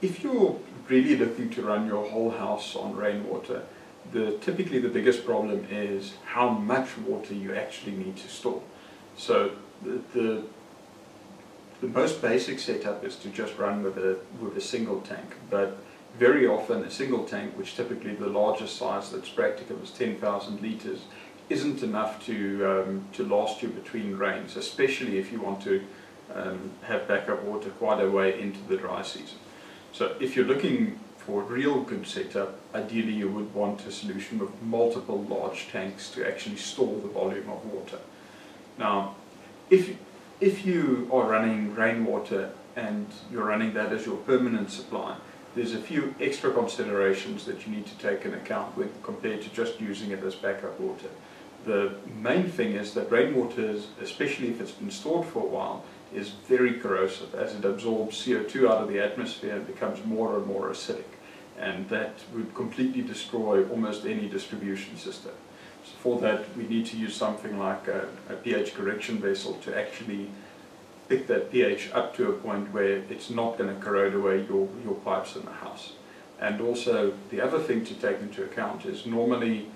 if you're really looking to run your whole house on rainwater, typically the biggest problem is how much water you actually need to store. So the most basic setup is to just run with a single tank, but very often a single tank, which typically the largest size that's practical is 10,000 litres, isn't enough to last you between rains, especially if you want to have backup water quite a way into the dry season. So if you're looking for a real good setup, ideally you would want a solution with multiple large tanks to actually store the volume of water. Now, if you are running rainwater and you're running that as your permanent supply, there's a few extra considerations that you need to take into account when compared to just using it as backup water. The main thing is that rainwater, especially if it's been stored for a while, is very corrosive. As it absorbs CO2 out of the atmosphere, it becomes more and more acidic, and that would completely destroy almost any distribution system. So for that, we need to use something like a pH correction vessel to actually pick that pH up to a point where it's not going to corrode away your pipes in the house. And also, the other thing to take into account is normally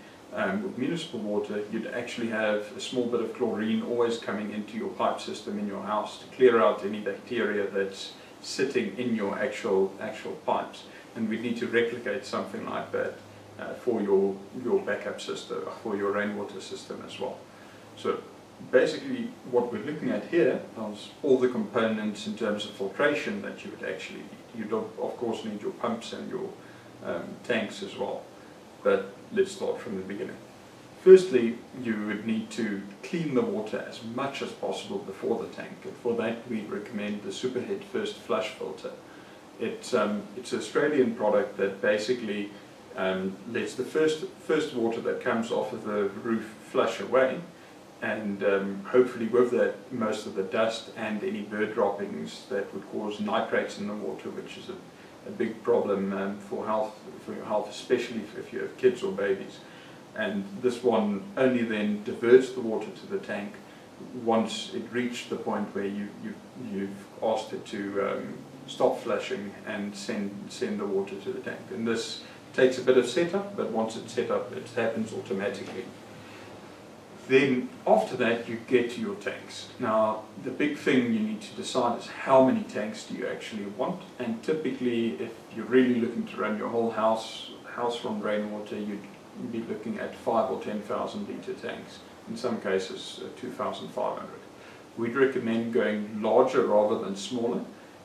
with municipal water, you'd actually have a small bit of chlorine always coming into your pipe system in your house to clear out any bacteria that's sitting in your actual pipes. And we need to replicate something like that for your backup system, for your rainwater system as well. So basically what we're looking at here is all the components in terms of filtration that you would actually need. You'd of course need your pumps and your tanks as well. But let's start from the beginning. Firstly, you would need to clean the water as much as possible before the tank, and for that we recommend the Superhead First Flush Filter. It's an Australian product that basically lets the first water that comes off of the roof flush away, and hopefully with that most of the dust and any bird droppings that would cause nitrates in the water, which is a big problem for your health, especially if you have kids or babies. And this one only then diverts the water to the tank once it reached the point where you've asked it to stop flushing and send the water to the tank. And this takes a bit of setup, but once it's set up, it happens automatically. Then after that you get to your tanks. Now the big thing you need to decide is how many tanks do you actually want, and typically if you're really looking to run your whole house from rainwater, you'd be looking at 5,000 or 10,000 litre tanks, in some cases 2,500. We'd recommend going larger rather than smaller,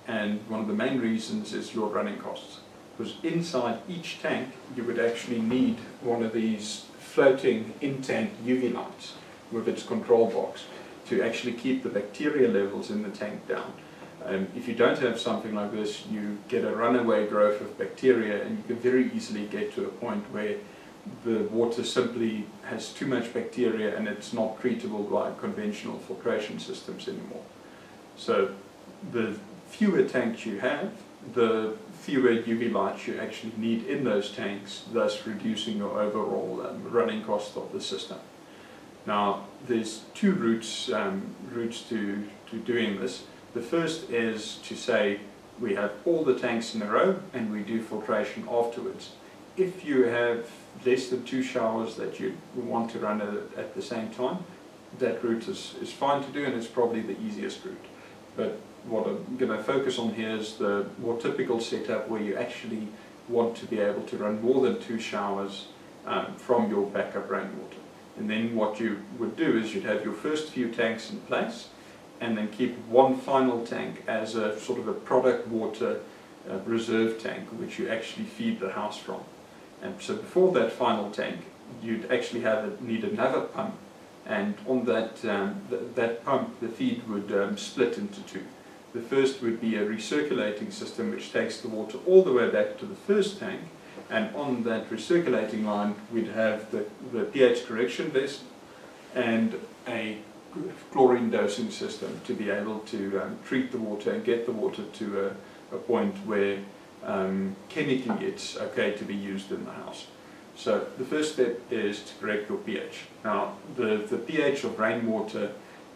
and one of the main reasons is your running costs, because inside each tank you would actually need one of these floating in-tank UV lights with its control box to actually keep the bacteria levels in the tank down. If you don't have something like this, you get a runaway growth of bacteria, and you can very easily get to a point where the water simply has too much bacteria and it's not treatable by conventional filtration systems anymore. So the fewer tanks you have, the fewer UV lights you actually need in those tanks, thus reducing your overall running cost of the system. Now there's two routes to doing this. The first is to say we have all the tanks in a row and we do filtration afterwards. If you have less than 2 showers that you want to run at the same time, that route is fine to do, and it's probably the easiest route. But what I'm going to focus on here is the more typical setup where you actually want to be able to run more than 2 showers from your backup rainwater. And then what you would do is you'd have your first few tanks in place, and then keep one final tank as a sort of a product water reserve tank, which you actually feed the house from. And so before that final tank, you'd actually need another pump, and on that pump the feed would split into 2. The first would be a recirculating system which takes the water all the way back to the first tank, and on that recirculating line we'd have the pH correction vessel and a chlorine dosing system to be able to treat the water and get the water to a point where chemically it's okay to be used in the house. So the first step is to correct your pH. Now the pH of rainwater,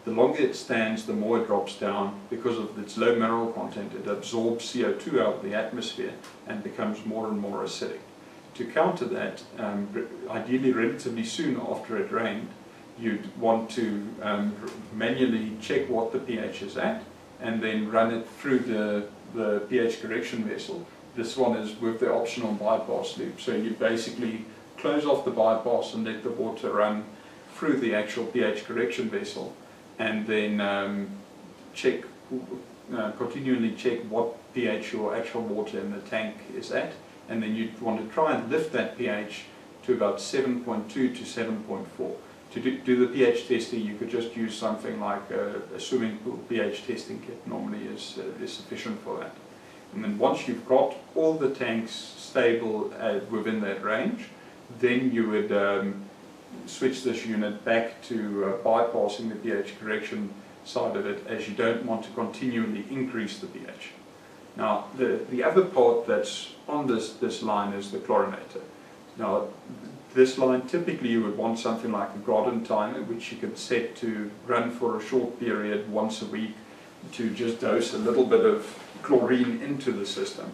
The longer it stands, the more it drops down. Because of its low mineral content, it absorbs CO2 out of the atmosphere and becomes more and more acidic. To counter that, ideally relatively soon after it rained, you'd want to manually check what the pH is at and then run it through the pH correction vessel. This one is with the optional bypass loop. So you basically close off the bypass and let the water run through the actual pH correction vessel, and then continually check what pH your actual water in the tank is at, and then you'd want to try and lift that pH to about 7.2 to 7.4. To do the pH testing, you could just use something like a swimming pool pH testing kit. Normally is sufficient for that. And then once you've got all the tanks stable within that range, then you would switch this unit back to bypassing the pH correction side of it, as you don't want to continually increase the pH. Now, the other part that's on this line is the chlorinator. Now, this line, typically you would want something like a garden timer, which you could set to run for a short period once a week to just dose a little bit of chlorine into the system.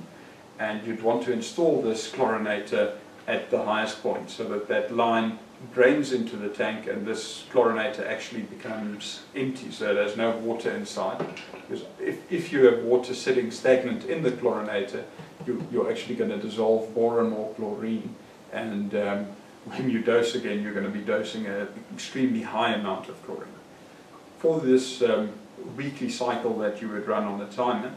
And you'd want to install this chlorinator at the highest point so that that line drains into the tank and this chlorinator actually becomes empty, so there's no water inside. Because if you have water sitting stagnant in the chlorinator, you're actually going to dissolve more and more chlorine, and when you dose again, you're going to be dosing an extremely high amount of chlorine. For this weekly cycle that you would run on the timer,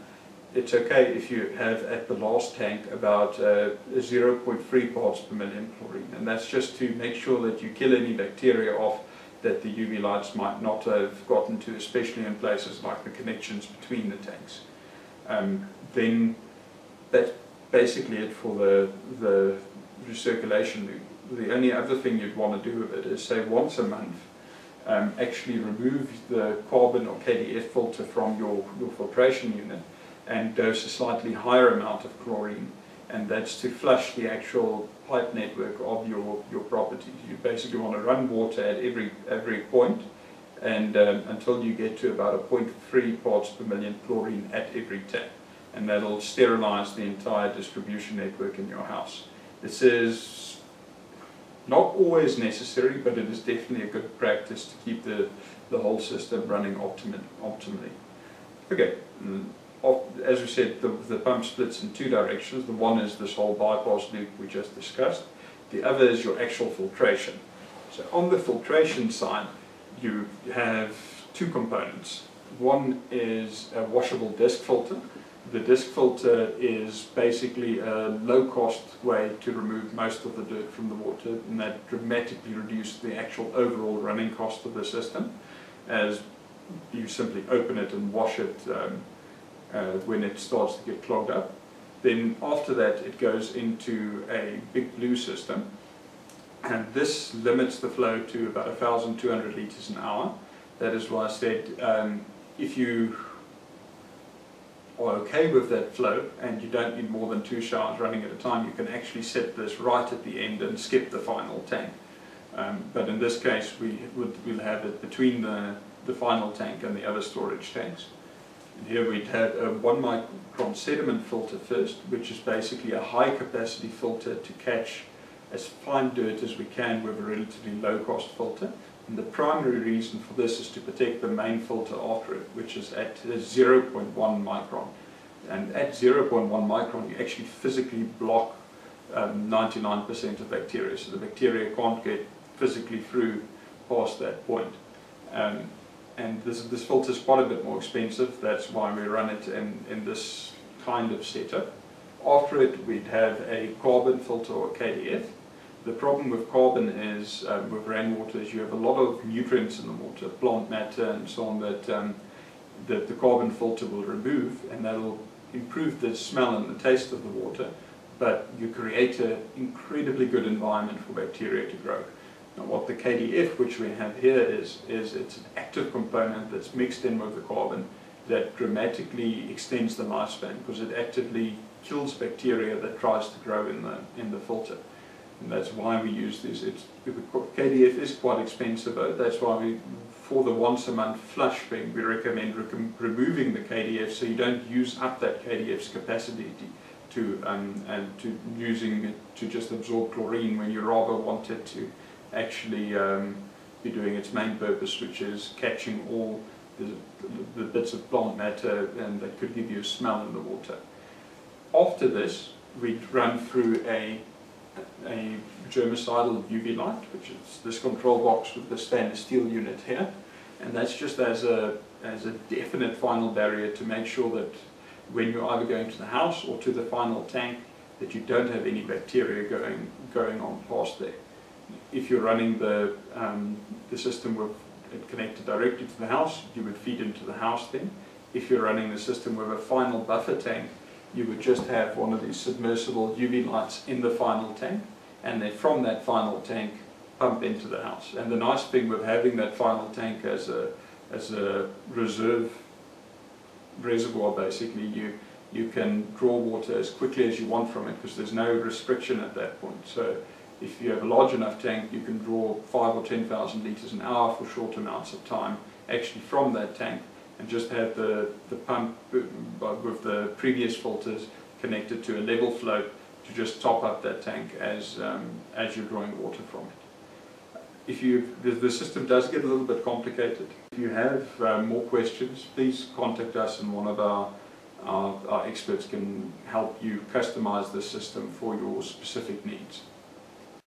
it's okay if you have at the last tank about 0.3 parts per million chlorine, and that's just to make sure that you kill any bacteria off that the UV lights might not have gotten to, especially in places like the connections between the tanks. Then that's basically it for the recirculation loop. The only other thing you'd want to do with it is, say, once a month, actually remove the carbon or KDF filter from your filtration unit and dose a slightly higher amount of chlorine, and that's to flush the actual pipe network of your property. You basically want to run water at every point, and until you get to about a 0.3 parts per million chlorine at every tank, and that'll sterilize the entire distribution network in your house. This is not always necessary, but it is definitely a good practice to keep the whole system running optimally. Okay. As we said, the pump splits in two directions. The one is this whole bypass loop we just discussed. The other is your actual filtration. So on the filtration side, you have two components. One is a washable disc filter. The disc filter is basically a low-cost way to remove most of the dirt from the water, and that dramatically reduces the actual overall running cost of the system, as you simply open it and wash it when it starts to get clogged up. Then after that, it goes into a big blue system, and this limits the flow to about 1,200 litres an hour. That is why I said if you are okay with that flow and you don't need more than 2 showers running at a time, you can actually set this right at the end and skip the final tank. But in this case, we'll have it between the final tank and the other storage tanks. And here we'd have a 1 micron sediment filter first, which is basically a high capacity filter to catch as fine dirt as we can with a relatively low cost filter. And the primary reason for this is to protect the main filter after it, which is at 0.1 micron. And at 0.1 micron, you actually physically block 99% of bacteria, so the bacteria can't get physically through past that point. And this filter is quite a bit more expensive. That's why we run it in this kind of setup. After it, we'd have a carbon filter or KDF. The problem with carbon is, with rainwater, is you have a lot of nutrients in the water, plant matter and so on, that the carbon filter will remove, and that'll improve the smell and the taste of the water, but you create an incredibly good environment for bacteria to grow. Now, what the KDF, which we have here, is it's an active component that's mixed in with the carbon that dramatically extends the lifespan, because it actively kills bacteria that tries to grow in the filter. And that's why we use this. The KDF is quite expensive, though. That's why for the once a month flush thing, we recommend removing the KDF so you don't use up that KDF's capacity and to using it to just absorb chlorine when you rather want it to actually be doing its main purpose, which is catching all the bits of plant matter and that could give you a smell in the water. After this, we run through a germicidal UV light, which is this control box with the stainless steel unit here, and that's just as a definite final barrier to make sure that when you're either going to the house or to the final tank, that you don't have any bacteria going on past there. If you're running the system with it connected directly to the house, you would feed into the house then. If you're running the system with a final buffer tank, you would just have one of these submersible UV lights in the final tank, and then from that final tank pump into the house. And the nice thing with having that final tank as a reservoir, basically, you can draw water as quickly as you want from it because there's no restriction at that point. So if you have a large enough tank, you can draw 5,000 or 10,000 litres an hour for short amounts of time actually from that tank, and just have the pump with the previous filters connected to a level float to just top up that tank as you're drawing water from it. The system does get a little bit complicated. If you have more questions, please contact us, and one of our experts can help you customize the system for your specific needs.